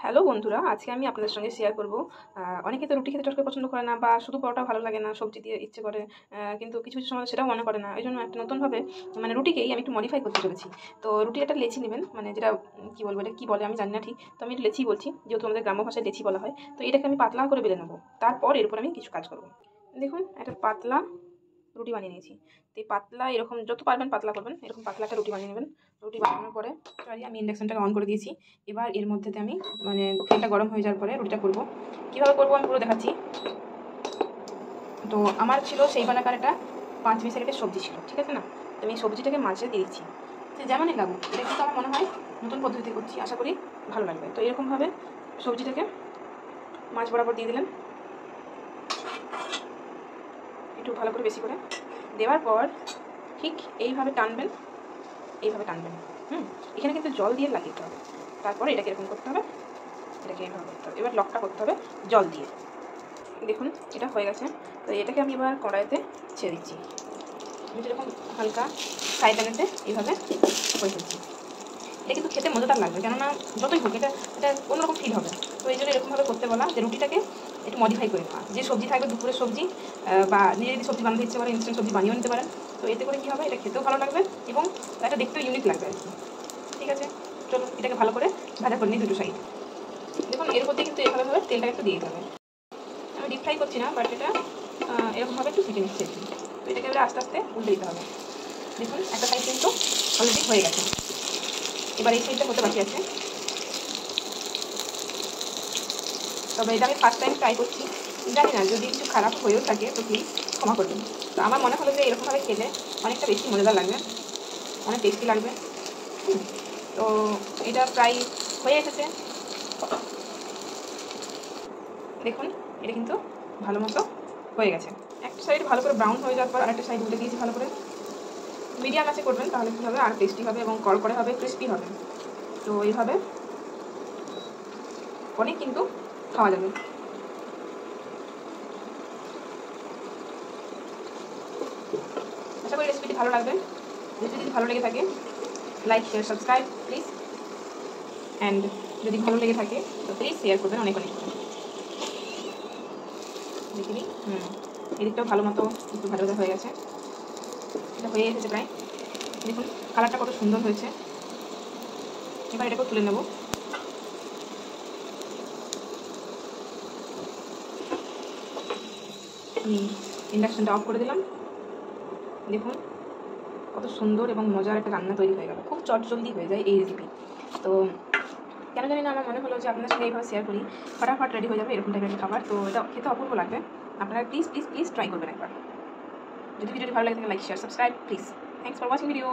Hello বন্ধুরা, আজকে আমি আপনাদের সঙ্গে শেয়ার করব। অনেকে তো রুটি খেতে চট করে পছন্দ করে না, বা শুধু পরোটা ভালো লাগে না, সবজি দিয়ে ইচ্ছে করে, কিন্তু কিছু কিছু সময় সেটাও মনে করে না। এই জন্য একটা নতুনভাবে মানে রুটিকেই আমি একটু মডিফাই করতে চলেছি। তো রুটি একটা লেচি নেবেন, মানে যেটা কী বলবো, এটা কী বলে আমি জানি না ঠিক, তো আমি লেচি বলছি, যেহেতু আমাদের গ্রাম্য ভাষায় লেচি বলা হয়। তো এটাকে আমি পাতলা করে বেলে নেবো, তারপর এর উপর আমি কিছু কাজ করবো। দেখুন, একটা পাতলা রুটি বানিয়ে নিয়েছি। তো এই পাতলা এরকম যত পারবেন পাতলা করবেন, এরকম পাতলা একটা রুটি বানিয়ে নেবেন। রুটি বানানোর পরে আমি ইন্ডাকশনটাকে অন করে দিয়েছি। এবার এর মধ্যে আমি মানে তেলটা গরম হয়ে যাওয়ার পরে রুটিটা করবো। কীভাবে করবো আমি পুরো দেখাচ্ছি। তো আমার ছিল সেই বানাকার একটা 5 পিসের একটা সবজি ছিল, ঠিক আছে না? তো আমি সবজিটাকে মাঝে দিয়ে দিচ্ছি, তো যেমনই লাগুক। এটা কিন্তু আমার মনে হয় নতুন পদ্ধতিতে করছি, আশা করি ভালো লাগবে। তো এরকমভাবে সবজিটাকে মাছ বরাবর দিয়ে দিলেন, একটু ভালো করে বেশি করে দেওয়ার পর ঠিক এইভাবে টানবেন, এইভাবে টানবেন। এখানে কিন্তু জল দিয়ে লাগিয়ে দিতে হবে। তারপরে এটাকে এরকম করতে হবে, এটাকে এভাবে করতে হবে। এবার লকটা করতে হবে জল দিয়ে। দেখুন এটা হয়ে গেছে। তো এটাকে আমি এবার কড়াইতে ছেড়ে দিচ্ছি। আমি যেরকম হালকা ফ্রাই প্যানেতে এইভাবে করে ফেলছি। এটা কিন্তু খেতে মজাদার লাগবে, কেননা যতই হোক এটা এটা অন্যরকম ফিল হবে। তো এই জন্য এরকমভাবে করতে বলা, যে রুটিটাকে একটু মডিফাই করে নেওয়া। যে সবজি থাকবে দুপুরের সবজি, বা নিজে যদি সবজি বানাতে ইচ্ছে পারে ইনস্ট্যান্ট সবজি বানিয়েও নিতে পারেন। তো এতে করে কী হবে, এটা খেতেও ভালো লাগবে এবং এটা দেখতেও ইউনিক লাগবে আর কি। ঠিক আছে, চলুন এটাকে ভালো করে ভাজা করে নিই দুটো সাইড। দেখুন এর মধ্যে কিন্তু এভাবে তেলটা একটু দিয়ে দিতে হবে। আমি ডিপ ফ্রাই করছি না, বাট এটা এরকমভাবে একটু শিখে নিচ্ছি। তো এটাকে এবার আস্তে আস্তে উল্টে দিতে হবে। দেখুন একটা সাইড কিন্তু অলরেডি হয়ে গেছে, এবার এই সাইডটা হতে বাকি আছে। তবে এটা আমি ফার্স্ট টাইম ট্রাই করছি, জানি না যদি কিছু খারাপ হয়েও থাকে তো প্লিজ ক্ষমা করবেন। তো আমার মনে হলো যে এরকমভাবে খেলে অনেকটা বেশি মজাদার লাগবে, অনেক টেস্টি লাগবে। তো এটা প্রায় হয়ে এসেছে। দেখুন এটা কিন্তু ভালো মতো হয়ে গেছে। একটা সাইড ভালো করে ব্রাউন হয়ে যাওয়ার পর আরেকটা সাইড উল্টে দিয়েছি ভালো করে। মিডিয়াম আছে করবেন, তাহলে কী হবে, আর টেস্টি হবে এবং কড়কড়ে হবে, ক্রিস্পি হবে। তো এইভাবে অনেক কিন্তু খাওয়া যাবে। আশা করি রেসিপিটি ভালো লাগবে। রেসিপিটি ভালো লেগে থাকে like share subscribe please, and যদি ভালো লেগে থাকে তো প্লিজ শেয়ার করবেন অনেক অনেক। দেখিনি এদিকটাও ভালো মতো একটু ভালো ভাজা হয়ে গেছে, এটা হয়ে এসেছে প্রায়। দেখুন কালারটা কত সুন্দর হয়েছে। এবার এটাকেও তুলে নেব। আমি ইন্ডাকশনটা অফ করে দিলাম। দেখুন কত সুন্দর এবং মজার একটা রান্না তৈরি হয়ে গেল, খুব চটজলদি হয়ে যায় এই রেসিপি। তো কেন জানি না আমার মনে হলো যে আপনাদের সঙ্গে এইভাবে শেয়ার করি, ফটাফট রেডি হয়ে যাবে এরকম টাইপের খাবার। তো এটা খেতে অপূর্ব লাগবে, আপনারা প্লিজ প্লিজ প্লিজ ট্রাই করবেন একবার। যদি ভিডিওটি ভালো লাগে থাকে like share subscribe please. Thanks for watching video.